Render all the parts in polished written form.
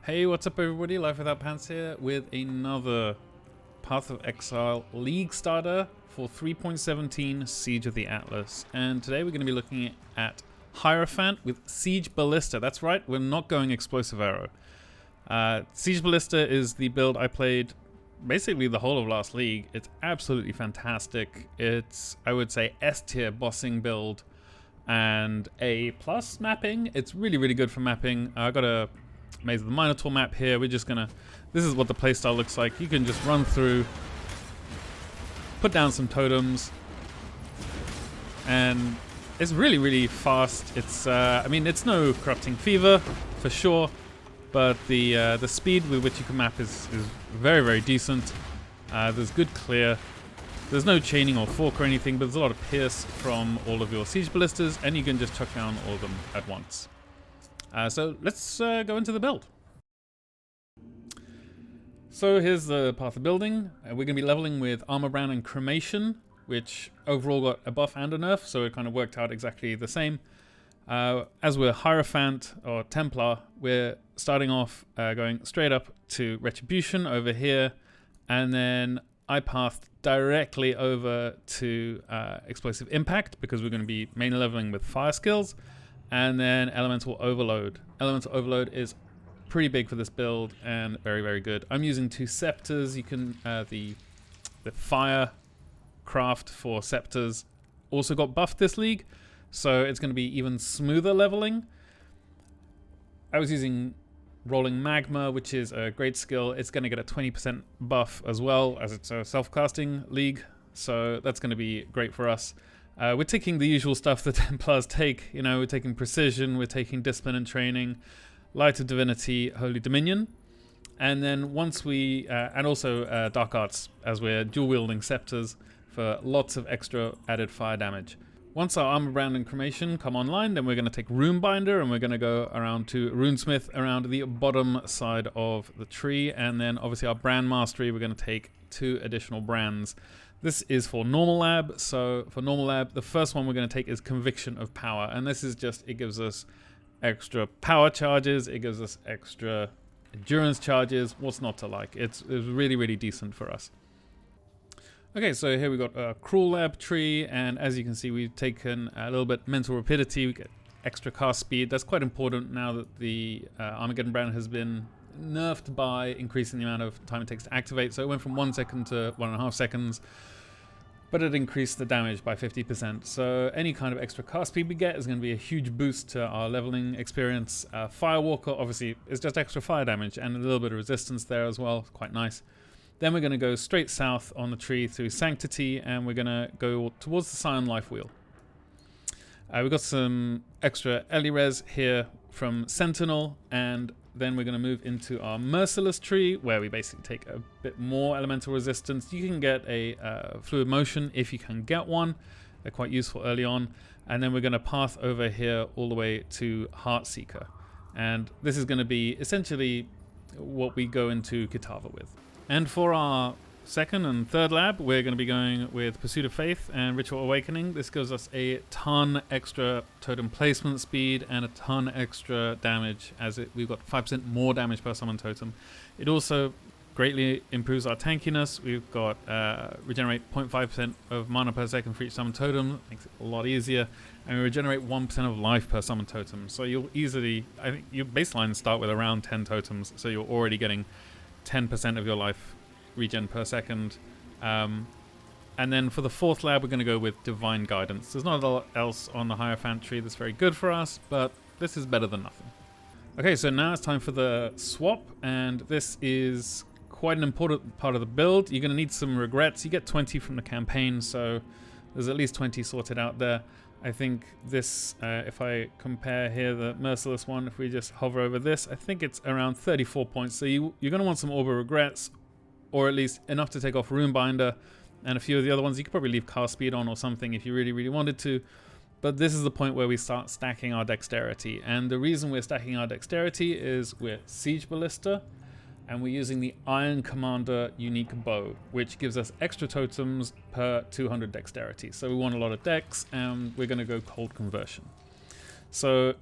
Hey, what's up everybody? Life Without Pants here with another Path of Exile League starter for 3.17 Siege of the Atlas. And today we're going to be looking at Hierophant with Siege Ballista. That's right, we're not going Explosive Arrow. Siege Ballista is the build I played basically the whole of last league. It's absolutely fantastic. It's, I would say, S tier bossing build and A+ mapping. It's really, really good for mapping. I got a Maze of the Minotaur map here. We're just gonna, this is what the playstyle looks like. You can just run through, put down some totems, and it's really, really fast. It's, I mean, it's no Corrupting Fever for sure, but the speed with which you can map is very, very decent. There's good clear. There's no chaining or fork or anything, but there's a lot of pierce from all of your siege ballistas, and you can just chuck down all of them at once. So let's go into the build. So here's the path of building. We're going to be leveling with Armor Brand and Cremation, which overall got a buff and a nerf, so it kind of worked out exactly the same. As we're Hierophant or Templar, we're starting off going straight up to Retribution over here, and then I pathed directly over to Explosive Impact because we're going to be main leveling with fire skills. And then Elemental Overload. Elemental Overload is pretty big for this build and very, very good. I'm using 2 scepters. You can, the fire craft for scepters also got buffed this league, so it's going to be even smoother leveling. I was using Rolling Magma, which is a great skill. It's going to get a 20% buff as well, as it's a self-casting league, so that's going to be great for us. We're taking the usual stuff that Templars take. You know, we're taking Precision, we're taking Discipline and Training, Light of Divinity, Holy Dominion. And then once we, and also Dark Arts, as we're dual-wielding Scepters for lots of extra added fire damage. Once our Armor Brand and Cremation come online, then we're going to take Runebinder, and we're going to go around to Runesmith around the bottom side of the tree. And then obviously our Brand Mastery, we're going to take 2 additional brands. This is for Normal Lab, so for Normal Lab, the first one we're going to take is Conviction of Power, and this is just, it gives us extra power charges, it gives us extra endurance charges, what's not to like? It's really, really decent for us. Okay, so here we've got a Cruel Lab tree, and as you can see, we've taken a little bit Mental Rapidity, we get extra cast speed. That's quite important now that the Armageddon Brand has been nerfed by increasing the amount of time it takes to activate. So it went from 1 second to 1.5 seconds, but it increased the damage by 50%. So any kind of extra cast speed we get is going to be a huge boost to our leveling experience. Firewalker obviously is just extra fire damage and a little bit of resistance there as well, quite nice. Then we're going to go straight south on the tree through Sanctity, and we're going to go towards the Scion Life Wheel. We've got some extra Elirez here from Sentinel, and then we're going to move into our Merciless tree, where we basically take a bit more elemental resistance. You can get a Fluid Motion if you can get one. They're quite useful early on. And then we're going to path over here all the way to Heartseeker. And this is going to be essentially what we go into Kitava with. And for our second and third lab, we're going to be going with Pursuit of Faith and Ritual Awakening. This gives us a ton extra totem placement speed and a ton extra damage, as we've got 5% more damage per summon totem. It also greatly improves our tankiness. We've got regenerate 0.5% of mana per second for each summon totem, makes it a lot easier, and we regenerate 1% of life per summon totem. So you'll easily, I think your baseline start with around 10 totems, so you're already getting 10% of your life regen per second. And then for the fourth lab, we're going to go with Divine Guidance. There's not a lot else on the Hierophant tree that's very good for us, but this is better than nothing. Okay, so now it's time for the swap, and this is quite an important part of the build. You're going to need some regrets. You get 20 from the campaign, so there's at least 20 sorted out there. I think this, if I compare here the Merciless one, if we just hover over this, I think it's around 34 points. So you're going to want some Orb of Regrets, or at least enough to take off Runebinder, and a few of the other ones you could probably leave cast speed on or something if you really, really wanted to. But this is the point where we start stacking our dexterity, and the reason we're stacking our dexterity is we're Siege Ballista, and we're using the Iron Commander unique bow, which gives us extra totems per 200 dexterity. So we want a lot of dex, and we're going to go Cold Conversion. So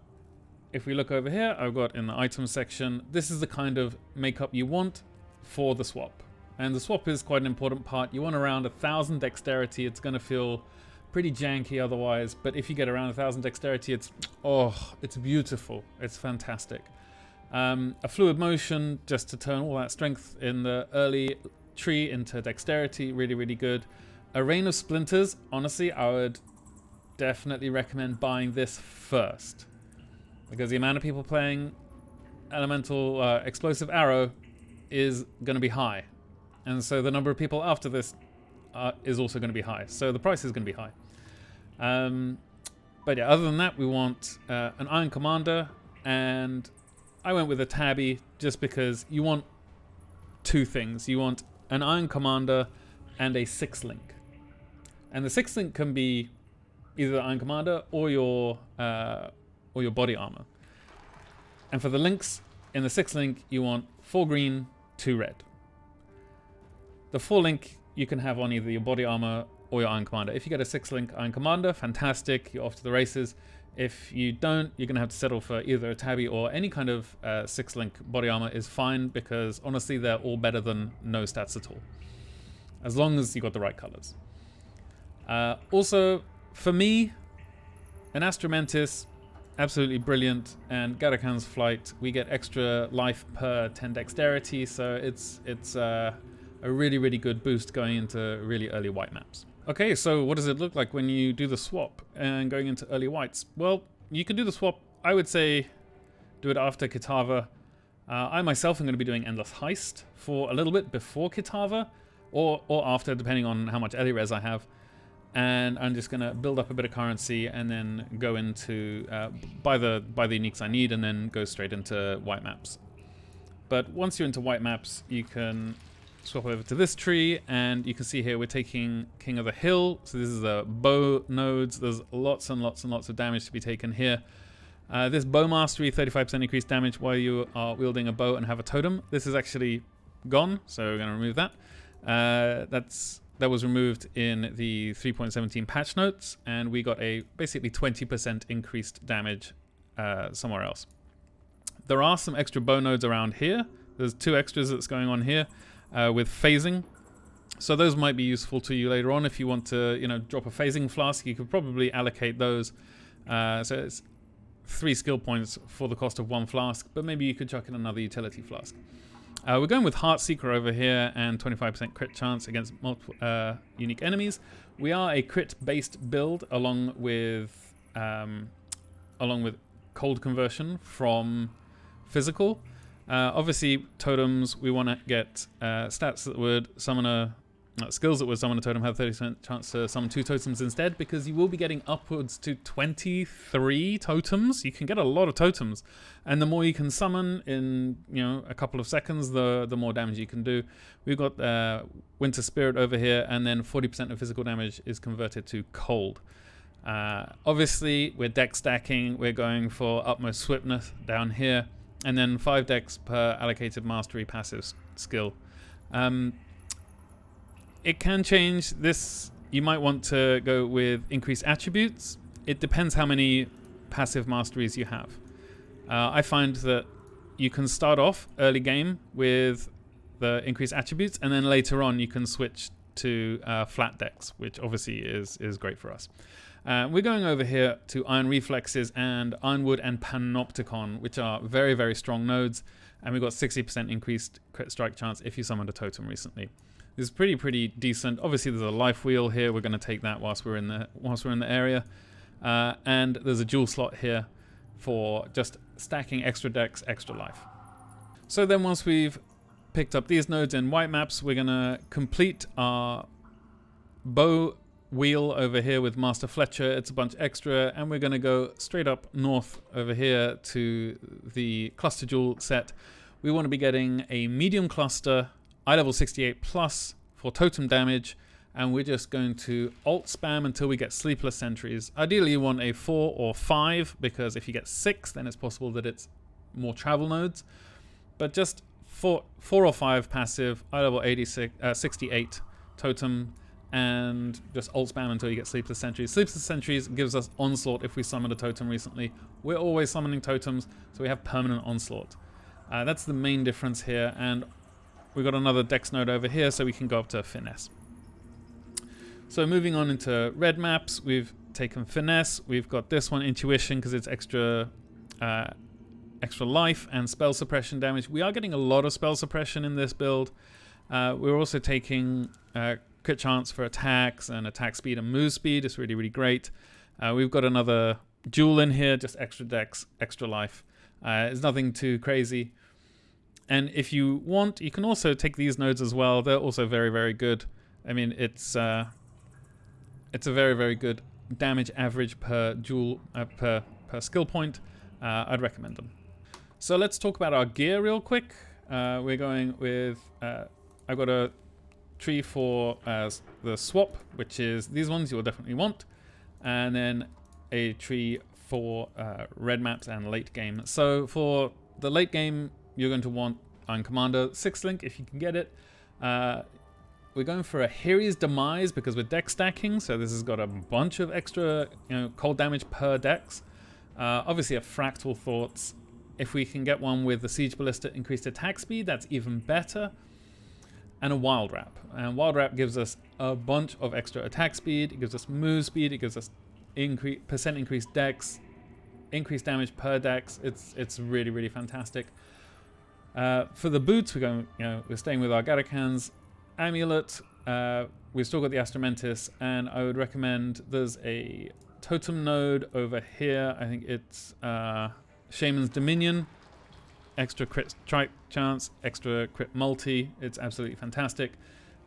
if we look over here, I've got in the items section, this is the kind of makeup you want for the swap. And the swap is quite an important part. You want around 1,000 dexterity. It's going to feel pretty janky otherwise, but if you get around 1,000 dexterity, it's beautiful. It's fantastic. A fluid motion just to turn all that strength in the early tree into dexterity, really, really good. A rain of splinters, honestly, I would definitely recommend buying this first, because the amount of people playing elemental explosive arrow is going to be high. And so the number of people after this is also going to be high. So the price is going to be high. But yeah, other than that, we want an Iron Commander. And I went with a Tabby just because you want two things. You want an Iron Commander and a 6-link. And the 6-link can be either the Iron Commander or your body armor. And for the links, in the 6-link, you want 4 green, 2 red. The 4-link you can have on either your body armor or your Iron Commander. If you get a 6-link Iron Commander, fantastic, you're off to the races. If you don't, you're going to have to settle for either a Tabby or any kind of 6-link body armor is fine, because honestly they're all better than no stats at all, as long as you got the right colors. Also, for me, an Astromantis, absolutely brilliant, and Garakan's Flight, we get extra life per 10 dexterity, so it's a really, really good boost going into really early white maps. Okay, so what does it look like when you do the swap and going into early whites? Well, you can do the swap, I would say, do it after Kitava. I myself am going to be doing Endless Heist for a little bit before Kitava, or after, depending on how much Ellie Res I have. And I'm just going to build up a bit of currency and then go into, buy the uniques I need, and then go straight into white maps. But once you're into white maps, you can swap over to this tree, and you can see here we're taking King of the Hill. So this is the bow nodes. There's lots and lots and lots of damage to be taken here. This bow mastery, 35% increased damage while you are wielding a bow and have a totem. This is actually gone, so we're going to remove that. That was removed in the 3.17 patch notes, and we got a basically 20% increased damage somewhere else. There are some extra bow nodes around here. There's 2 extras that's going on here. With phasing, so those might be useful to you later on if you want to, drop a phasing flask. You could probably allocate those. So it's 3 skill points for the cost of 1 flask, but maybe you could chuck in another utility flask. We're going with Heartseeker over here and 25% crit chance against multiple unique enemies. We are a crit-based build along with cold conversion from physical. Obviously, totems, we want to get stats that would summon skills that would summon a totem have 30% chance to summon 2 totems instead, because you will be getting upwards to 23 totems. You can get a lot of totems, and the more you can summon in a couple of seconds, the more damage you can do. We've got Winter Spirit over here, and then 40% of physical damage is converted to cold. Obviously, we're dex stacking. We're going for utmost swiftness down here. And then 5 dex per allocated mastery passive skill. It can change this. You might want to go with increased attributes. It depends how many passive masteries you have. I find that you can start off early game with the increased attributes, and then later on you can switch to flat dex, which obviously is great for us. We're going over here to Iron Reflexes and Ironwood and Panopticon, which are very, very strong nodes, and we've got 60% increased crit strike chance if you summoned a totem recently. This is pretty decent. Obviously, there's a life wheel here. We're going to take that whilst we're in the area, and there's a jewel slot here for just stacking extra dex, extra life. So then, once we've picked up these nodes in white maps, we're going to complete our bow wheel over here with Master Fletcher. It's a bunch extra, and we're going to go straight up north over here to the cluster jewel set. We want to be getting a medium cluster, eye level 68 plus for totem damage, and we're just going to alt spam until we get Sleepless Sentries. Ideally you want a 4 or 5, because if you get 6 then it's possible that it's more travel nodes, but just 4 or 5 passive, eye level 68 totem, and just ult spam until you get Sleepless Sentries. Sleepless Sentries gives us Onslaught if we summon a totem recently. We're always summoning totems, so we have permanent Onslaught. That's the main difference here, and we've got another Dex node over here, so we can go up to Finesse. So moving on into red maps, we've taken Finesse. We've got this one, Intuition, because it's extra life and spell suppression damage. We are getting a lot of spell suppression in this build. We're also taking crit chance for attacks and attack speed and move speed. It's really, really great. We've got another Jewel in here, just extra dex, extra life. It's nothing too crazy. And if you want, you can also take these nodes as well. They're also very, very good. I mean, it's a very, very good damage average per jewel, per skill point. I'd recommend them. So let's talk about our gear real quick. We're going with, I've got a tree for the swap, which is these ones you'll definitely want. And then a tree for red maps and late game. So for the late game, you're going to want Iron Commander 6th link if you can get it. We're going for a Hiri's Demise because we're dex stacking, so this has got a bunch of extra cold damage per dex. Obviously a Fractal Thoughts. If we can get one with the Siege Ballista increased attack speed, that's even better. And a Wild Wrap. And Wild Wrap gives us a bunch of extra attack speed, it gives us move speed, it gives us percent increased dex, increased damage per dex. It's really, really fantastic. For the boots, we're staying with our Gadokans. Amulet, we've still got the Astromentis, and I would recommend there's a totem node over here. I think it's Shaman's Dominion. Extra crit strike chance, extra crit multi. It's absolutely fantastic.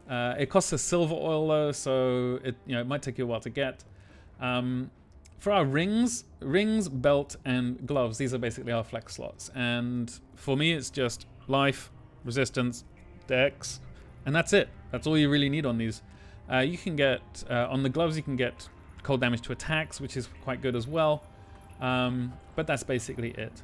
It costs a silver oil though, so it might take you a while to get. For our rings, belt, and gloves, these are basically our flex slots. And for me, it's just life, resistance, dex, and that's it. That's all you really need on these. You can get, on the gloves, you can get cold damage to attacks, which is quite good as well. But that's basically it.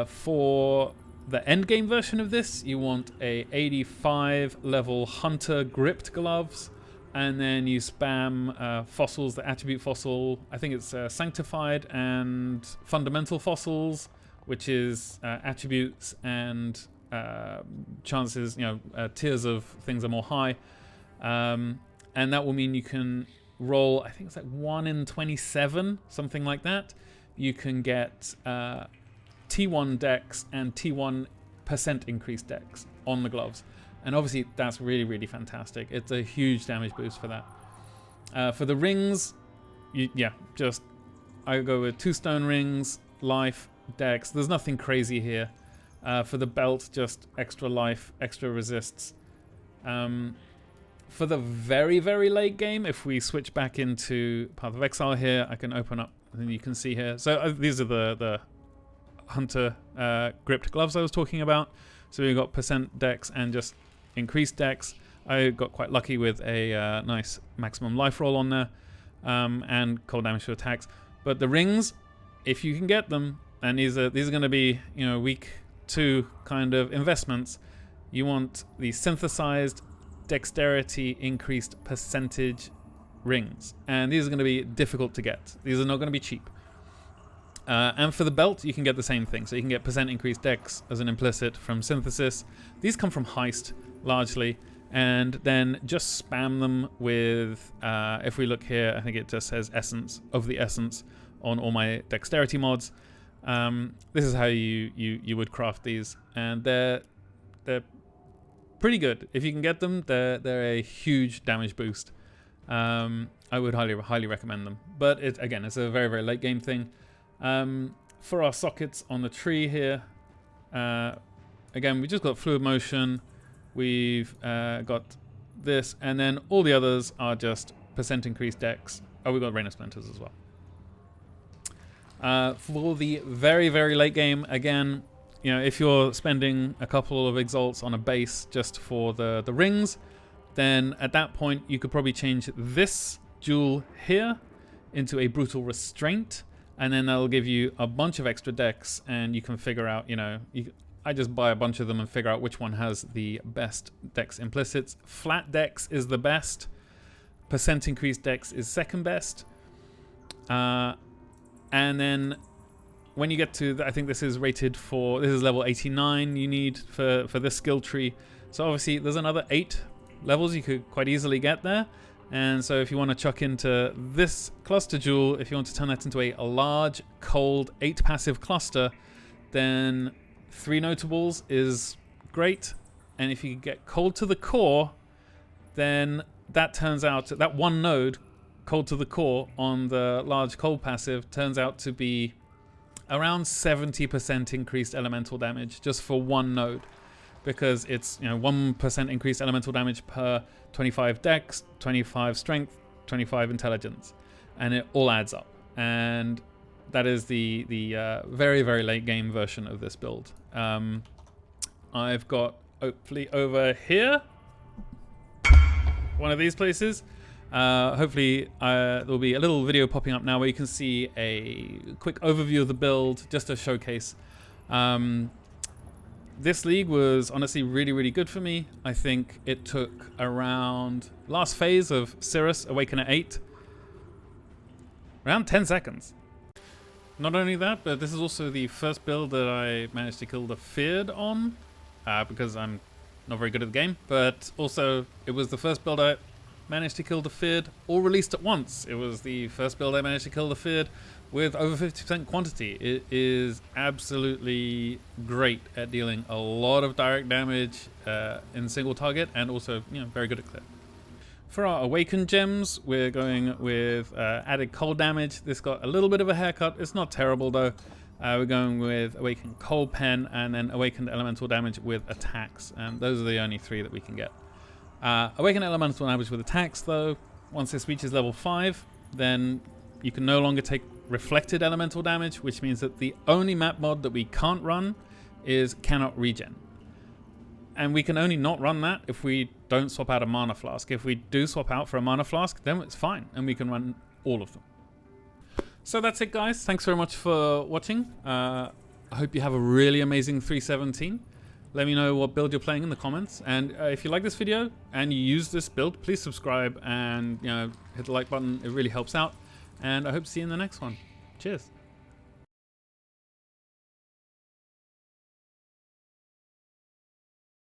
For the endgame version of this, you want a 85 level Hunter gripped gloves. And then you spam fossils, the attribute fossil. I think it's Sanctified and Fundamental fossils, which is attributes and chances, tiers of things are more high. And that will mean you can roll, I think it's like 1 in 27, something like that. You can get T1 dex and T1% increased dex on the gloves. And obviously that's really, really fantastic. It's a huge damage boost for that. For the rings, I go with 2 stone rings, life, dex. There's nothing crazy here. For the belt, just extra life, extra resists. For the very, very late game, if we switch back into Path of Exile here, I can open up, and you can see here. So these are the Hunter gripped gloves I was talking about. So we've got percent dex and just increased dex. I got quite lucky with a nice maximum life roll on there, and cold damage to attacks. But the rings, if you can get them, and these are going to be week 2 kind of investments. You want the synthesized dexterity increased percentage rings, and these are going to be difficult to get. These are not going to be cheap. And for the belt, you can get the same thing. So you can get percent increased dex as an implicit from synthesis. These come from heist largely, and then just spam them with, if we look here, I think it just says essence of the essence on all my dexterity mods. This is how you would craft these, and they're pretty good. If you can get them, they're a huge damage boost. I would highly recommend them. But it's a very, very late game thing. For our sockets on the tree here, again, we just got fluid motion, we've got this, and then all the others are just percent increased dex. Oh, we've got Rain of Splinters as well. For the very, very late game, again, if you're spending a couple of exalts on a base just for the rings, then at that point you could probably change this jewel here into a Brutal Restraint, and then that'll give you a bunch of extra dex, and you can figure out, I just buy a bunch of them and figure out which one has the best dex implicits. Flat dex is the best. percent increased dex is second best. And then when you get to, I think this is rated for, this is level 89 you need for this skill tree. So obviously there's another 8 levels you could quite easily get there. And so if you want to chuck into this cluster jewel, if you want to turn that into a large, cold, 8 passive cluster, then 3 notables is great. And if you get cold to the core, then that turns out, that one node, cold to the core on the large cold passive, turns out to be around 70% increased elemental damage just for one node. Because it's 1% increased elemental damage per 25 dex, 25 strength, 25 intelligence, and it all adds up. And that is the very, very late game version of this build. I've got hopefully over here one of these places. Hopefully there'll be a little video popping up now where you can see a quick overview of the build just to showcase. This league was honestly really, really good for me. I think it took around, last phase of Cirrus Awaken at 8, around 10 seconds. Not only that, but this is also the first build that I managed to kill the Feared on, because I'm not very good at the game, but also it was the first build I managed to kill the Feared all released at once. It was the first build I managed to kill the Feared with over 50% quantity. It is absolutely great at dealing a lot of direct damage in single target, and also very good at clear. For our Awakened gems, we're going with added cold damage. This got a little bit of a haircut. It's not terrible though. We're going with Awakened Cold Pen and then Awakened Elemental damage with attacks, and those are the only 3 that we can get. Awakened Elemental damage with attacks though, once this reaches level 5, then you can no longer take reflected elemental damage, which means that the only map mod that we can't run is cannot regen. And we can only not run that if we don't swap out a mana flask. If we do swap out for a mana flask, then it's fine, and we can run all of them. So that's it, guys. Thanks very much for watching. I hope you have a really amazing 317. Let me know what build you're playing in the comments. And if you like this video and you use this build, please subscribe and hit the like button. It really helps out. And I hope to see you in the next one. Cheers.